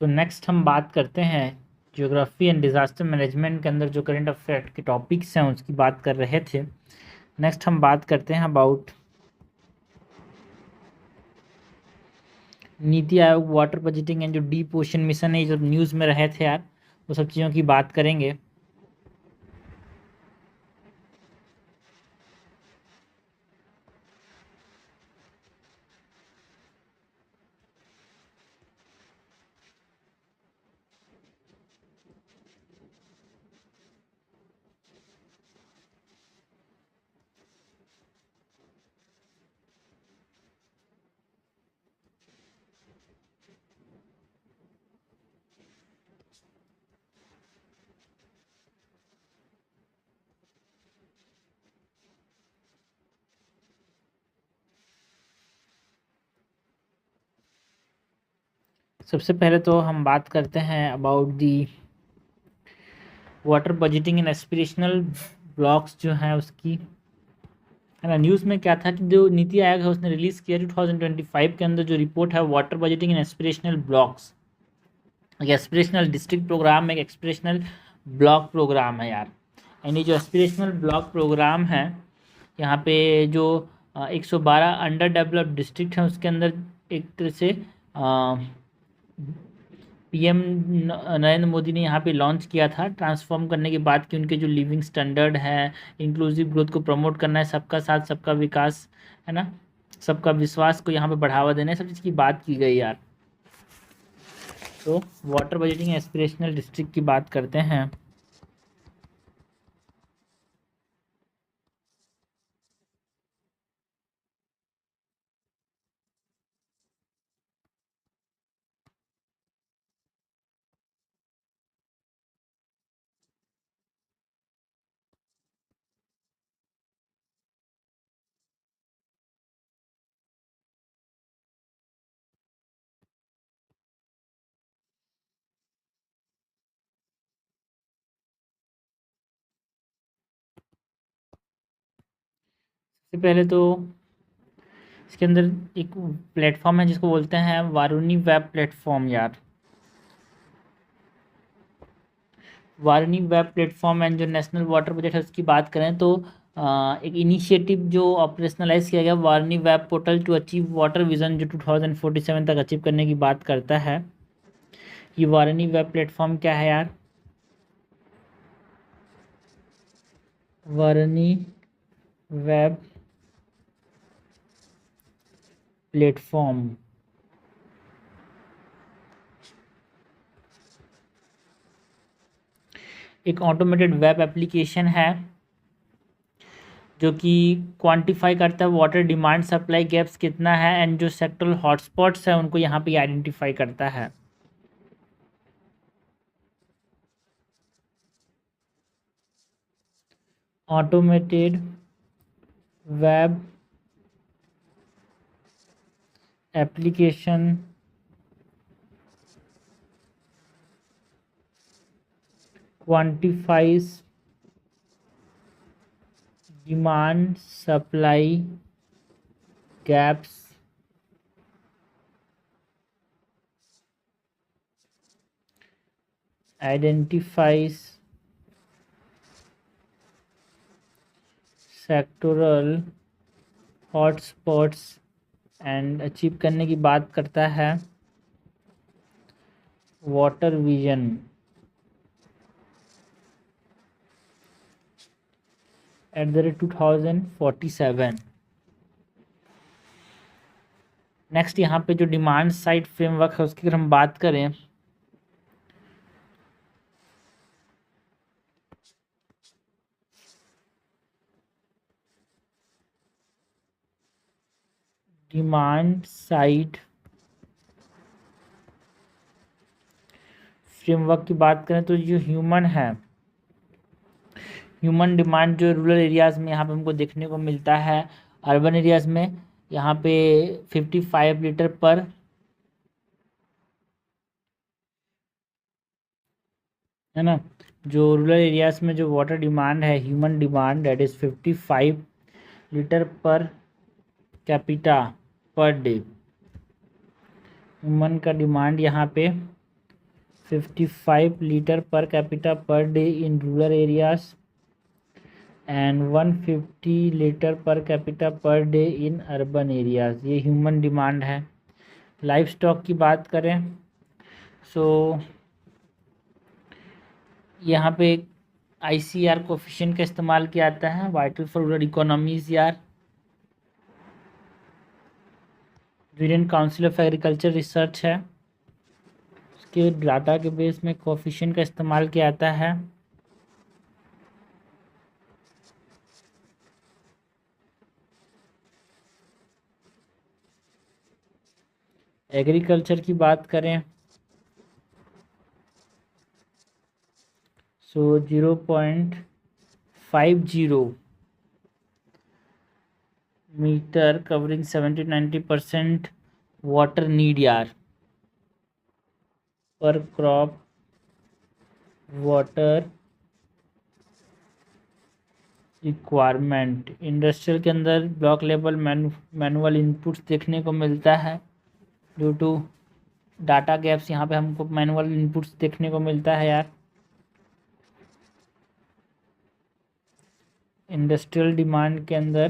So next हम बात करते हैं ज्योग्राफी एंड डिज़ास्टर मैनेजमेंट के अंदर जो करंट अफेयर के टॉपिक्स हैं उसकी बात कर रहे थे। नेक्स्ट हम बात करते हैं about NITI Aayog water budgeting and जो डीप ओशन मिशन है, जो न्यूज़ में रहे थे यार, वो सब चीज़ों की बात करेंगे। सबसे पहले तो हम बात करते हैं about the water budgeting and aspirational blocks जो हैं उसकी, है ना। न्यूज़ में क्या था कि जो नीति आयोग है उसने रिलीज़ किया 2025 के अंदर जो रिपोर्ट है water budgeting and aspirational blocks, एक एस्पिरेशनल डिस्ट्रिक्ट प्रोग्राम, एक एस्पिरेशनल ब्लॉक प्रोग्राम है यार। यानी जो एस्पिरेशनल ब्लॉक प्रोग्राम है, यहाँ पे जो 112 अंडर डेवलप्ड डिस्ट्रिक्ट हैं उसके अंदर एक तरह से पीएम नरेंद्र मोदी ने यहाँ पे लॉन्च किया था, ट्रांसफॉर्म करने की बात की, उनके जो लिविंग स्टैंडर्ड है, इंक्लूसिव ग्रोथ को प्रमोट करना है, सबका साथ सबका विकास, है ना, सबका विश्वास को यहाँ पे बढ़ावा देना है, सब चीज़ की बात की गई यार। तो वाटर बजटिंग एस्पिरेशनल डिस्ट्रिक्ट की बात करते हैं। सबसे पहले तो इसके अंदर एक प्लेटफॉर्म है जिसको बोलते हैं वारुणी वेब प्लेटफॉर्म यार। वारुणी वेब प्लेटफॉर्म एंड जो नेशनल वाटर बजट है उसकी बात करें तो एक इनिशिएटिव जो ऑपरेशनलाइज किया गया Varuni web portal to achieve water vision जो 2047 तक अचीव करने की बात करता है। ये वारुणी वेब प्लेटफॉर्म क्या है यार? वारुणी वेब प्लेटफॉर्म एक ऑटोमेटेड वेब एप्लीकेशन है जो कि क्वांटिफाई करता है वाटर डिमांड सप्लाई गैप्स कितना है, एंड जो सेक्टरल हॉटस्पॉट्स है उनको यहाँ पे आइडेंटिफाई करता है। Automated web application quantifies demand supply gaps identifies sectoral hotspots and achieve करने की बात करता है water vision at the rate 2047। Next यहाँ पे जो डिमांड साइड फ्रेमवर्क है उसकी अगर हम बात करें, डिमांड साइड फ्रेमवर्क की बात करें तो जो ह्यूमन है, ह्यूमन डिमांड जो रूरल एरियाज़ में यहाँ पे हमको देखने को मिलता है, अर्बन एरियाज़ में यहाँ पे 55 लीटर पर, है ना। जो रूरल एरियाज़ में जो वाटर डिमांड है, human demand, that is 55 litre per capita per day. Human का डिमांड यहाँ पे 55 litre per capita per day in rural areas and 150 litre per capita per day in urban areas. ये human demand है। Life stock की बात करें सो यहाँ पे ICR कोफिशिएंट का इस्तेमाल किया जाता है, वाइटल फॉर रूरल इकोनॉमीज यार। Indian council of agriculture research है, उसके डाटा के बेस में कोफिशिएंट का इस्तेमाल किया जाता है। एग्रीकल्चर की बात करें सो 0.50 मीटर कवरिंग 70-90% वाटर नीड यार पर क्रॉप वाटर रिक्वायरमेंट। इंडस्ट्रियल के अंदर ब्लॉक लेवल मैनुअल इनपुट्स देखने को मिलता है ड्यू टू डाटा गैप्स। यहाँ पे हमको मैनुअल इनपुट्स देखने को मिलता है यार। इंडस्ट्रियल डिमांड के अंदर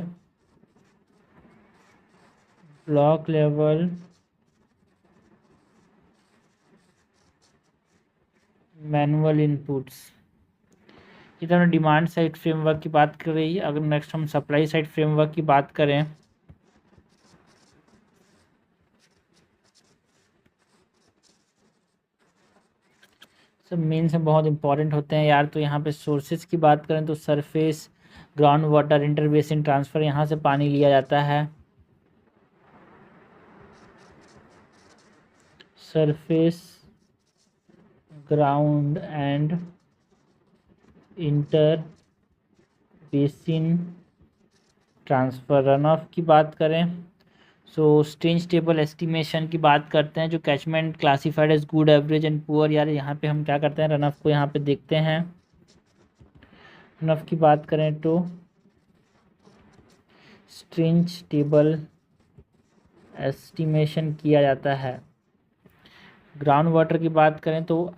ब्लॉक लेवल मैनुअल इनपुट्स। इधर हमने डिमांड साइड फ्रेमवर्क की बात कर रही है। अगर नेक्स्ट हम सप्लाई साइड फ्रेमवर्क की बात करें सब मेन से बहुत इंपॉर्टेंट होते हैं यार। तो यहाँ पे सोर्सेज की बात करें तो सरफेस ग्राउंड वाटर इंटरबेसिन ट्रांसफ़र, यहाँ से पानी लिया जाता है। Surface ground and inter basin transfer. Run of की बात करें सो स्ट्रेंज टेबल एस्टिमेशन की बात करते हैं, जो catchment classified as good average and poor. यार यहाँ पे हम क्या करते हैं, रन ऑफ को यहाँ पे देखते हैं। रन ऑफ की बात करें तो स्ट्रेंज टेबल एस्टिमेशन किया जाता है। ग्राउंड वाटर की बात करें तो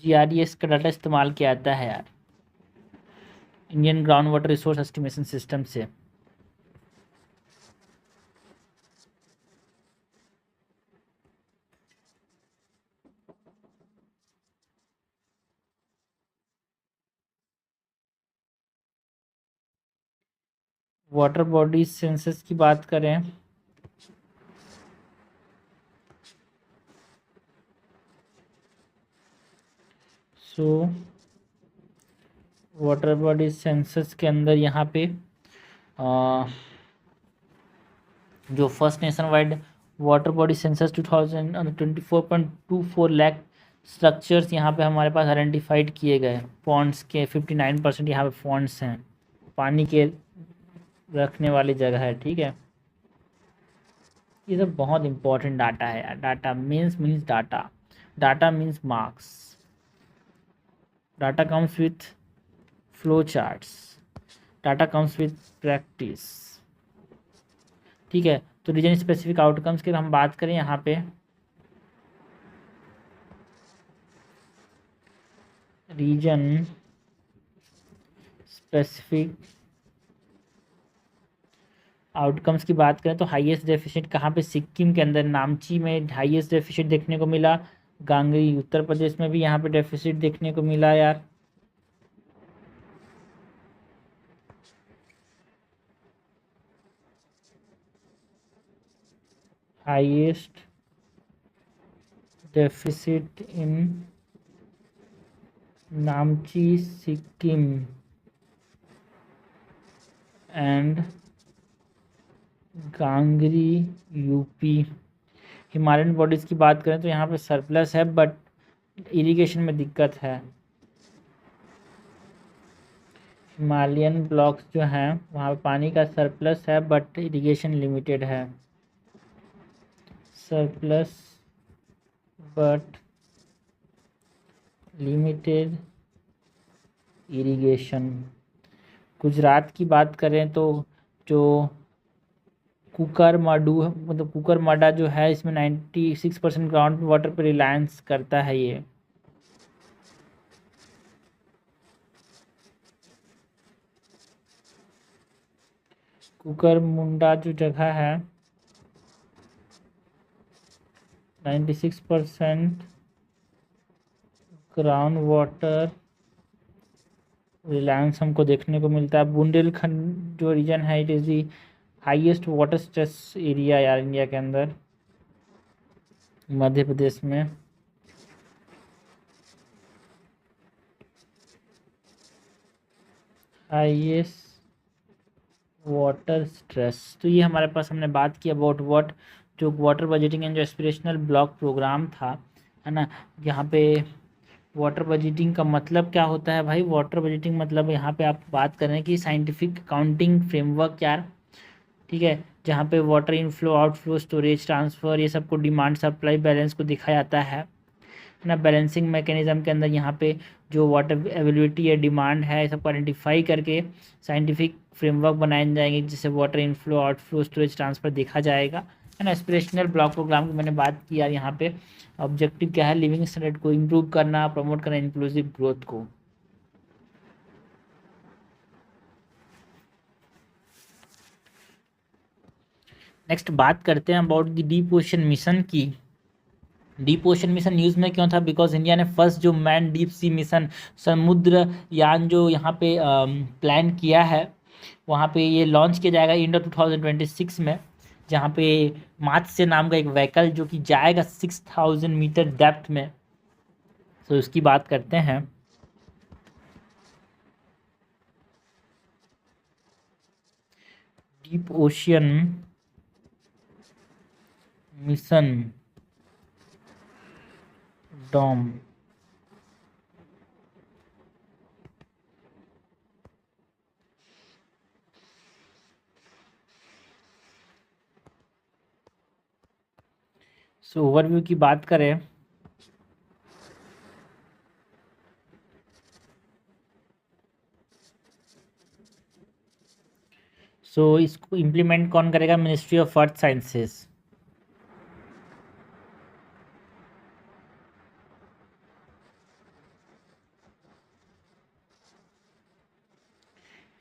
GRES का डाटा इस्तेमाल किया जाता है यार, Indian ground water resource estimation system से। वाटर बॉडी सेंसस की बात करें सो वाटर बॉडी सेंसस के अंदर यहाँ पे जो first nation wide water body census 24.24 lakh structures यहाँ पे हमारे पास आइडेंटिफाइड किए गए। पॉन्ड्स के 59% यहाँ पे पॉन्ड्स हैं, पानी के रखने वाली जगह है, ठीक है। ये सब बहुत इंपॉर्टेंट डाटा है यार। Data means data, data means marks. Data comes with flow charts, data comes with practice, ठीक है। तो रीजन स्पेसिफिक आउटकम्स की हम बात करें यहाँ पे रीजन स्पेसिफिक आउटकम्स की बात करें तो हाईएस्ट डेफिशिएंट कहाँ पे, सिक्किम के अंदर नामची में हाईएस्ट डेफिशिएंट देखने को मिला। गांगरी उत्तर प्रदेश में भी यहाँ पे डेफिसिट देखने को मिला यार। Highest deficit in Namchi Sikkim and Gangri UP. Himalayan bodies की बात करें तो यहाँ पे सरप्लस है बट इरिगेशन में दिक्कत है। हिमालयन ब्लॉक्स जो हैं वहाँ पे पानी का सरप्लस है बट इरिगेशन लिमिटेड है। Surplus but limited irrigation. Gujarat की बात करें तो जो कुकरमाडू मतलब कुकरमाडा जो है इसमें 96% ग्राउंड वाटर पर रिलायंस करता है ये। कुकरमुंडा जो जगह है 96% ग्राउंड वाटर रिलायंस हमको देखने को मिलता है। बुंदेलखंड जो रीजन है it is the highest water stress area यार इंडिया के अंदर, मध्य प्रदेश में। हाईएस्ट वाटर स्ट्रेस, तो ये हमारे पास हमने बात की अबाउट व्हाट, जो वाटर बजटिंग एंड जो एस्पिरेशनल ब्लॉक प्रोग्राम था, है ना। यहाँ पे वाटर बजटिंग का मतलब क्या होता है भाई? वाटर बजटिंग मतलब यहाँ पे आप बात कर रहे हैं कि साइंटिफिक अकाउंटिंग फ्रेमवर्क यार, ठीक है, जहाँ पे water inflow outflow storage transfer ये सबको डिमांड सप्लाई बैलेंस को दिखा जाता है ना। बैलेंसिंग मैकेनिज्म के अंदर यहाँ पे जो वाटर अवेलेबिलिटी है, डिमांड है, सबको आइडेंटिफाई करके साइंटिफिक फ्रेमवर्क बनाए जाएंगे जिससे water inflow outflow storage transfer देखा जाएगा, है ना। एस्पिरेशनल ब्लॉक प्रोग्राम की मैंने बात की यार, यहाँ पे ऑब्जेक्टिव क्या है? लिविंग स्टैंडर्ड को इम्प्रूव करना, प्रमोट करना इंक्लूसिव ग्रोथ को। नेक्स्ट बात करते हैं about the deep ocean mission की। डीप ओशन मिशन न्यूज़ में क्यों था? बिकॉज इंडिया ने फर्स्ट जो मैन डीप सी मिशन समुद्र यान जो यहाँ पे प्लान किया है, वहाँ पे ये लॉन्च किया जाएगा इंडो 2026 में, जहाँ पे मात्स्य नाम का एक व्हीकल जो कि जाएगा 6000 मीटर डेप्थ में। तो इसकी बात करते हैं। डीप ओशियन मिशन डॉम। सो ओवरव्यू की बात करें सो इसको इम्प्लीमेंट कौन करेगा? Ministry of earth sciences.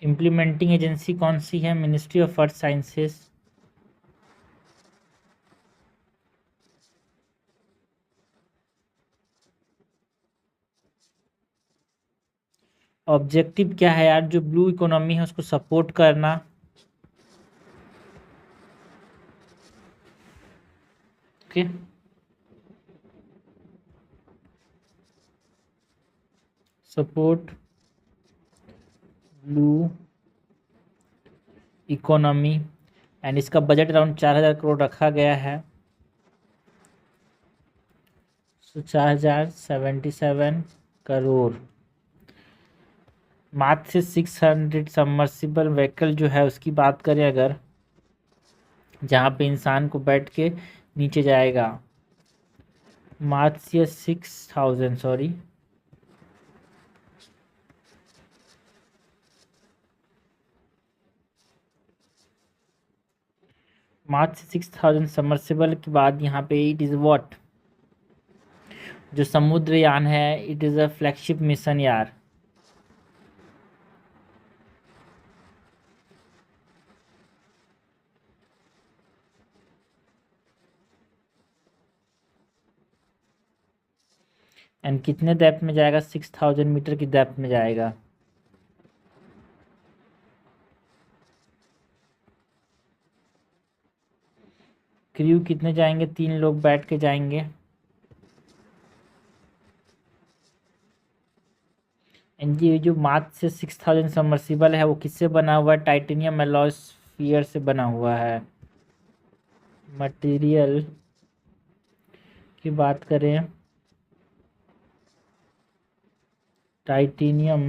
Implementing agency कौन सी है? Ministry of earth sciences. Objective क्या है यार? जो ब्लू इकोनॉमी है उसको सपोर्ट करना, okay. Support blue economy, and इसका बजट अराउंड 4000 करोड़ रखा गया है। सो 4077 करोड़। मात्र से 600 सबमर्सिबल व्हीकल जो है उसकी बात करें अगर, जहाँ पे इंसान को बैठ के नीचे जाएगा, मात्र से 6000 सॉरी मार्च 6000 सबमर्सिबल के बाद यहाँ पे इट इज़ व्हाट, जो समुद्रयान है it is a flagship mission यार। एंड कितने डेप्थ में जाएगा? 6000 मीटर की डेप्थ में जाएगा। क्रू कितने जाएंगे? 3 लोग बैठ के जाएंगे। एंड ये जो मार्च से 6000 सबमर्सिबल है वो किससे बना हुआ है? टाइटेनियम एलॉय स्फीयर से बना हुआ है। मटेरियल की बात करें, टाइटेनियम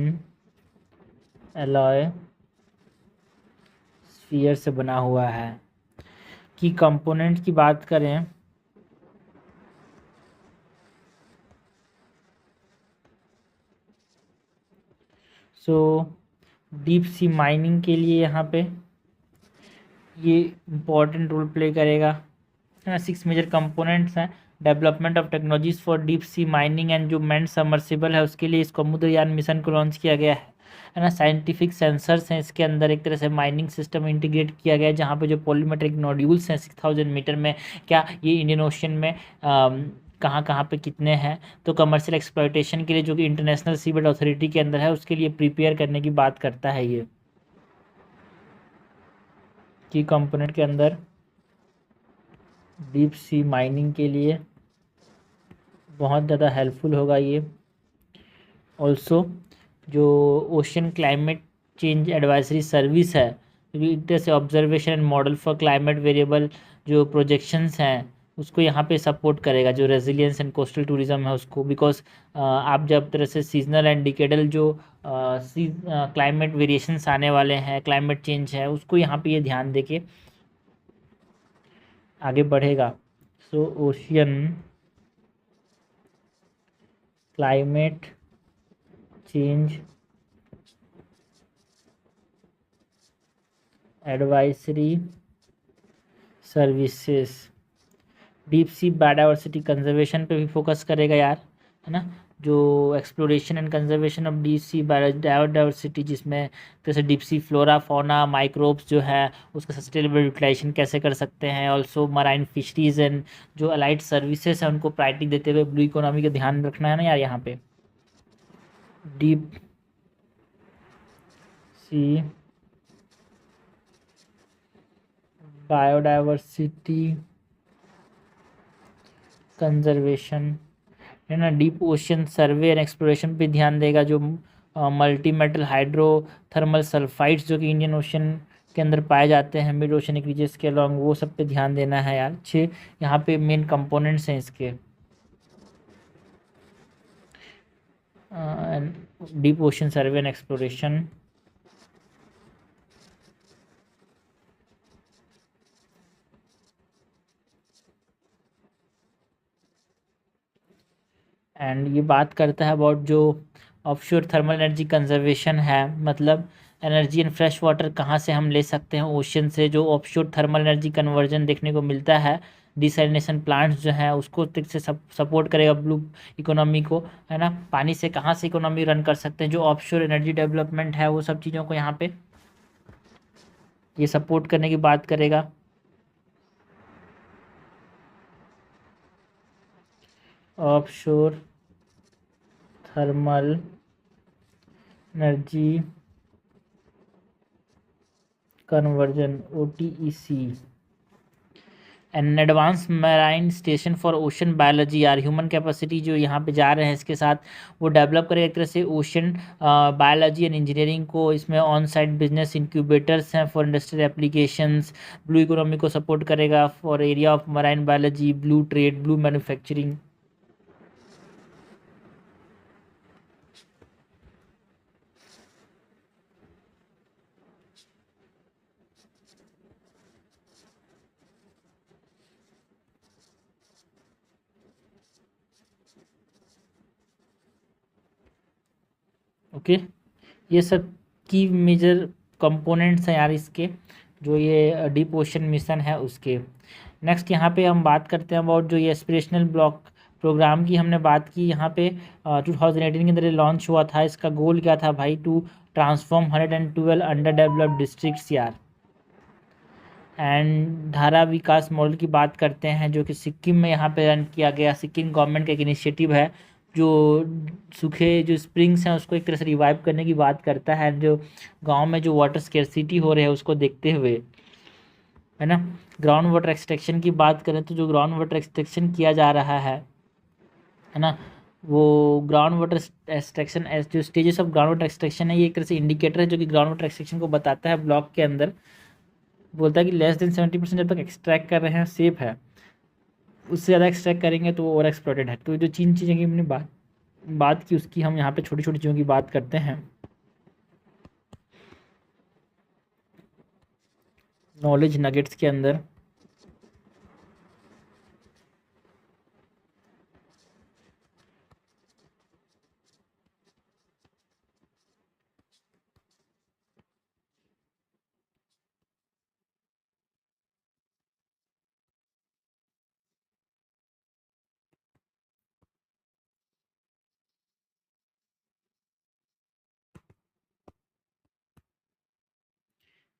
एलॉय स्फीयर से बना हुआ है। की कंपोनेंट की बात करें, सो डीप सी माइनिंग के लिए यहाँ पे ये इम्पोर्टेंट रोल प्ले करेगा, है ना। 6 मेजर कंपोनेंट्स हैं। Development of technologies for deep sea mining and जो मैंड सबमर्सिबल है उसके लिए इस समुद्रयान मिशन को लॉन्च किया गया है ना। साइंटिफिक सेंसर्स हैं इसके अंदर, एक तरह से माइनिंग सिस्टम इंटीग्रेट किया गया है जहाँ पे जो पॉलीमेट्रिक नोड्यूल्स हैं 6000 मीटर में, क्या ये इंडियन ओशन में कहाँ कहाँ पे कितने हैं, तो कमर्शियल एक्सप्लॉयटेशन के लिए जो कि इंटरनेशनल सीबेड अथॉरिटी के अंदर है उसके लिए प्रिपेयर करने की बात करता है ये, की कंपोनेंट के अंदर डीप सी माइनिंग के लिए बहुत ज़्यादा हेल्पफुल होगा ये। ऑल्सो जो ocean climate change advisory service है, क्योंकि एक तरह से observation and model for climate variable जो प्रोजेक्शंस हैं उसको यहाँ पे सपोर्ट करेगा, जो रेजिलियंस एंड कोस्टल टूरिज्म है उसको। बिकॉज आप जब तरह से सीजनल एंड डिकेडल जो क्लाइमेट वेरिएशंस आने वाले हैं, क्लाइमेट चेंज है, उसको यहाँ पे ये ध्यान देके आगे बढ़ेगा। So ocean climate change advisory services deep sea biodiversity conservation पे भी फोकस करेगा यार, है ना। जो exploration and conservation of deep sea biodiversity, जिसमें जैसे deep sea flora fauna microbes जो है उसका सस्टेनेबल यूटिलाइजेशन कैसे कर सकते हैं। ऑल्सो मराइन फिशरीज एंड जो अलाइड सर्विसेज हैं उनको प्रायोरिटी देते हुए ब्लू इकोनॉमी का ध्यान रखना है ना यार यहाँ पे। डीप सी बायोडाइवर्सिटी कंजर्वेशन, है ना। Deep ocean survey and exploration पे ध्यान देगा, जो मल्टी मेटल हाइड्रोथर्मल सल्फाइड्स जो कि इंडियन ओशन के अंदर पाए जाते हैं मिड ओशनिक रीजेस के अलॉन्ग, वो सब पे ध्यान देना है यार। 6 यहाँ पे मेन कंपोनेंट्स हैं इसके। Deep ocean survey and exploration, and ये बात करता है अबाउट जो ऑफशोर थर्मल एनर्जी कंजर्वेशन है, मतलब एनर्जी एंड फ्रेश वाटर कहाँ से हम ले सकते हैं ओशन से, जो ऑफशोर थर्मल एनर्जी कन्वर्जन देखने को मिलता है। डिसैलिनेशन प्लांट्स जो हैं उसको ठीक से सपोर्ट करेगा ब्लू इकोनॉमी को, है ना। पानी से कहाँ से इकोनॉमी रन कर सकते हैं, जो ऑफशोर एनर्जी डेवलपमेंट है वो सब चीज़ों को यहाँ पे ये सपोर्ट करने की बात करेगा। Offshore thermal energy conversion OTEC an advance marine station for ocean biology यार। ह्यूमन कैपेसिटी जो यहाँ पे जा रहे हैं इसके साथ वो डेवलप करेगा एक तरह से ओशन बायोलॉजी एंड इंजीनियरिंग को। इसमें ऑन साइट बिजनेस इंक्यूबेटर्स हैं for industrial applications. Blue economy को सपोर्ट करेगा for area of marine biology, blue trade, blue manufacturing. Okay, ये सब की मेजर कंपोनेंट्स हैं यार इसके, जो ये डीप ओशन मिशन है उसके। नेक्स्ट यहाँ पे हम बात करते हैं अबाउट जो ये एस्पिरेशनल ब्लॉक प्रोग्राम की हमने बात की यहाँ पे 2018 के अंदर लॉन्च हुआ था। इसका गोल क्या था भाई, to transform 112 underdeveloped districts यार। एंड धारा विकास मॉडल की बात करते हैं जो कि सिक्किम में यहाँ पे रन किया गया। सिक्किम गवर्नमेंट का एक इनिशिएटिव है जो सूखे जो स्प्रिंग्स हैं उसको एक तरह से रिवाइव करने की बात करता है, जो गांव में जो वाटर स्केर्सिटी हो रही है उसको देखते हुए, है ना। ग्राउंड वाटर एक्सट्रैक्शन की बात करें तो जो ग्राउंड वाटर एक्सट्रैक्शन किया जा रहा है ना, वो ग्राउंड वाटर एक्सट्रैक्शन जो stages of ground water extraction है, ये एक तरह से इंडिकेटर है जो कि ग्राउंड वाटर एक्सट्रैक्शन को बताता है ब्लॉक के अंदर। बोलता है कि लेस देन 70% जब तक एक्सट्रैक्ट कर रहे हैं सेफ है, उससे ज़्यादा एक्सट्रैक्ट करेंगे तो वो ओवर एक्सप्लॉइटेड है। तो जो चीन चीज़ें की हमने बात की उसकी हम यहाँ पे छोटी छोटी चीज़ों की बात करते हैं। नॉलेज नगेट्स के अंदर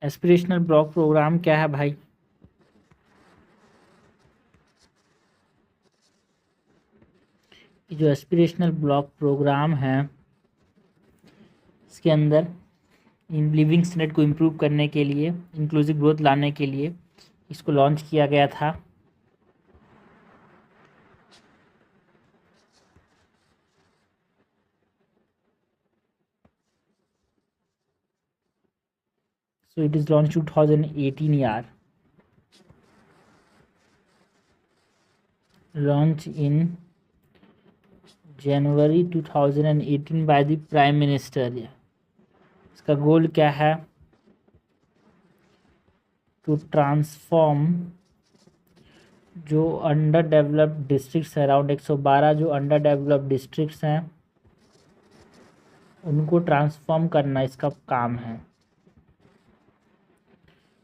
एस्पिरेशनल ब्लॉक प्रोग्राम क्या है भाई? जो एस्पिरेशनल ब्लॉक प्रोग्राम है इसके अंदर इन लिविंग स्टैंडर्ड को इम्प्रूव करने के लिए, इंक्लूसिव ग्रोथ लाने के लिए इसको लॉन्च किया गया था। सो इट इज़ लॉन्च 2018 यार, launch in January 2018 by the prime minister. इसका गोल क्या है? टू ट्रांसफॉर्म जो अंडर डेवलप्ड डिस्ट्रिक्ट्स हैं, अराउंड 112 जो अंडर डेवलप्ड डिस्ट्रिक्ट्स हैं उनको ट्रांसफॉर्म करना इसका काम है।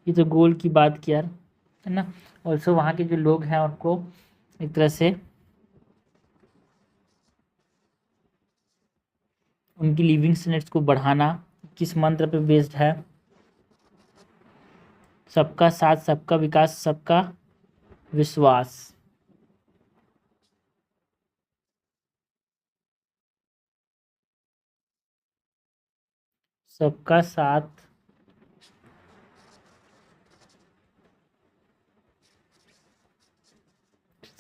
ये तो गोल की बात की यार, है ना। ऑल्सो वहाँ के जो लोग हैं उनको एक तरह से उनकी लिविंग स्टैंडर्ड्स को बढ़ाना किस मंत्र पे बेस्ड है? सबका साथ, सबका विकास, सबका विश्वास। सबका साथ,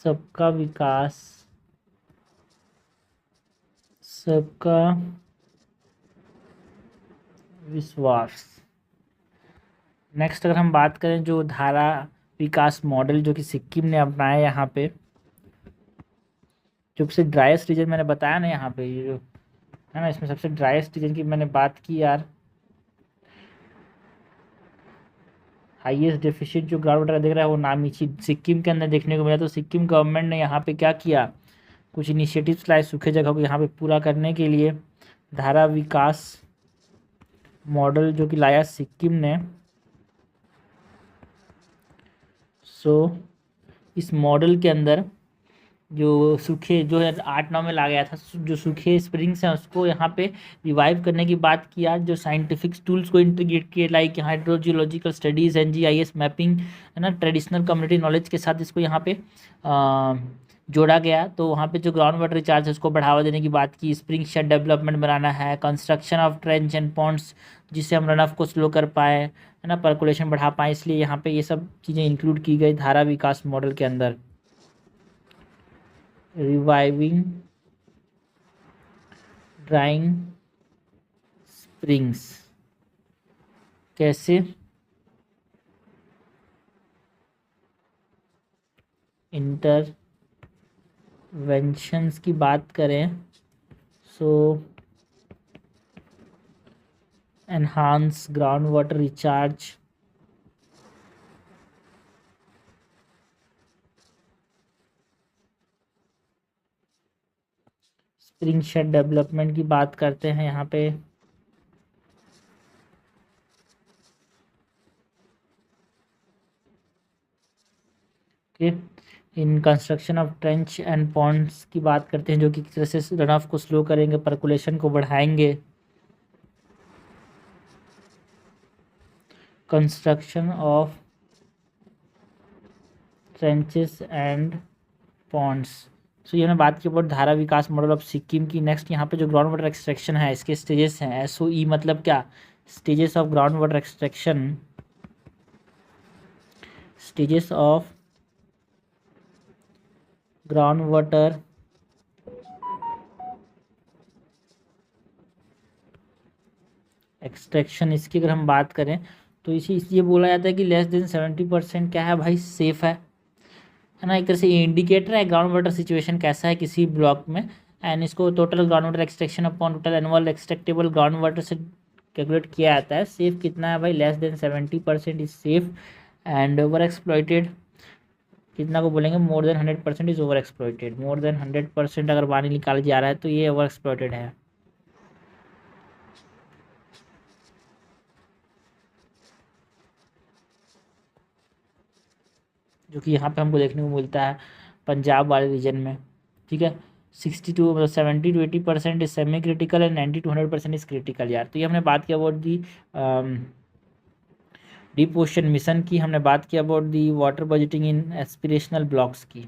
सबका विकास, सबका विश्वास। नेक्स्ट अगर हम बात करें जो धारा विकास मॉडल जो कि सिक्किम ने अपनाया यहाँ पे, जो सबसे ड्राइएस्ट रीजन मैंने बताया ना यहाँ पे, ये जो है ना इसमें सबसे ड्राइएस्ट रीजन की मैंने बात की यार, हाईएस्ट डेफिशिएंट जो ग्राउंड वाटर का दिख रहा है वो नामीची सिक्किम के अंदर देखने को मिला। तो सिक्किम गवर्नमेंट ने यहाँ पे क्या किया, कुछ इनिशिएटिव्स लाए सूखे जगह को यहाँ पे पूरा करने के लिए। धारा विकास मॉडल जो कि लाया सिक्किम ने। सो इस मॉडल के अंदर जो सूखे जो है 8-9 में ला गया था, जो सूखे स्प्रिंग्स हैं उसको यहाँ पे रिवाइव करने की बात किया। जो साइंटिफिक टूल्स को इंटीग्रेट किए, like hydrogeological studies, NGIS mapping, है ना, ट्रेडिशनल कम्युनिटी नॉलेज के साथ इसको यहाँ पे जोड़ा गया। तो वहाँ पे जो ग्राउंड वाटर रिचार्ज है उसको बढ़ावा देने की बात की। स्प्रिंग शेड डेवलपमेंट बनाना है, construction of trench and ponds जिससे हम रन ऑफ को स्लो कर पाए, है ना, पर्कुलेशन बढ़ा पाए, इसलिए यहाँ पे ये सब चीज़ें इंक्लूड की गई धारा विकास मॉडल के अंदर। रिवाइविंग ड्राइंग स्प्रिंग्स कैसे? इंटरवेंशंस की बात करें so enhance ground water recharge, spring shed development की बात करते हैं यहाँ पे। In construction of trench and ponds की बात करते हैं जो कि किस तरह से रन ऑफ को स्लो करेंगे, पर्कुलेशन को बढ़ाएंगे। Construction of trenches and ponds. So ये हमने बात की अबाउट धारा विकास मॉडल ऑफ सिक्किम की। नेक्स्ट यहाँ पे जो ग्राउंड वाटर एक्सट्रैक्शन है इसके स्टेजेस हैं। SOE मतलब क्या? Stages of ground water extraction, stages of ground water extraction. इसकी अगर हम बात करें तो इसी इसलिए बोला जाता है कि लेस देन 70% क्या है भाई, सेफ है ना। एक तरह से ये इंडिकेटर है ग्राउंड वाटर सिचुएशन कैसा है किसी ब्लॉक में। एंड इसको total ground water extraction upon total annual extractable ground water से कैलकुलेट किया जाता है। सेफ कितना है भाई? Less than 70% is safe. And over exploited कितना को बोलेंगे? More than 100% is over exploited. More than 100% अगर पानी निकाला जा रहा है तो ये ओवर एक्सप्लॉइटेड है। जो कि यहाँ पे हमको देखने को मिलता है पंजाब वाले रीजन में, ठीक है। 62 मतलब 70 to 80% is semi critical and 90 to 100% is critical यार। तो ये हमने बात किया about the deep ocean mission की हमने बात की, about the water budgeting in aspirational blocks की।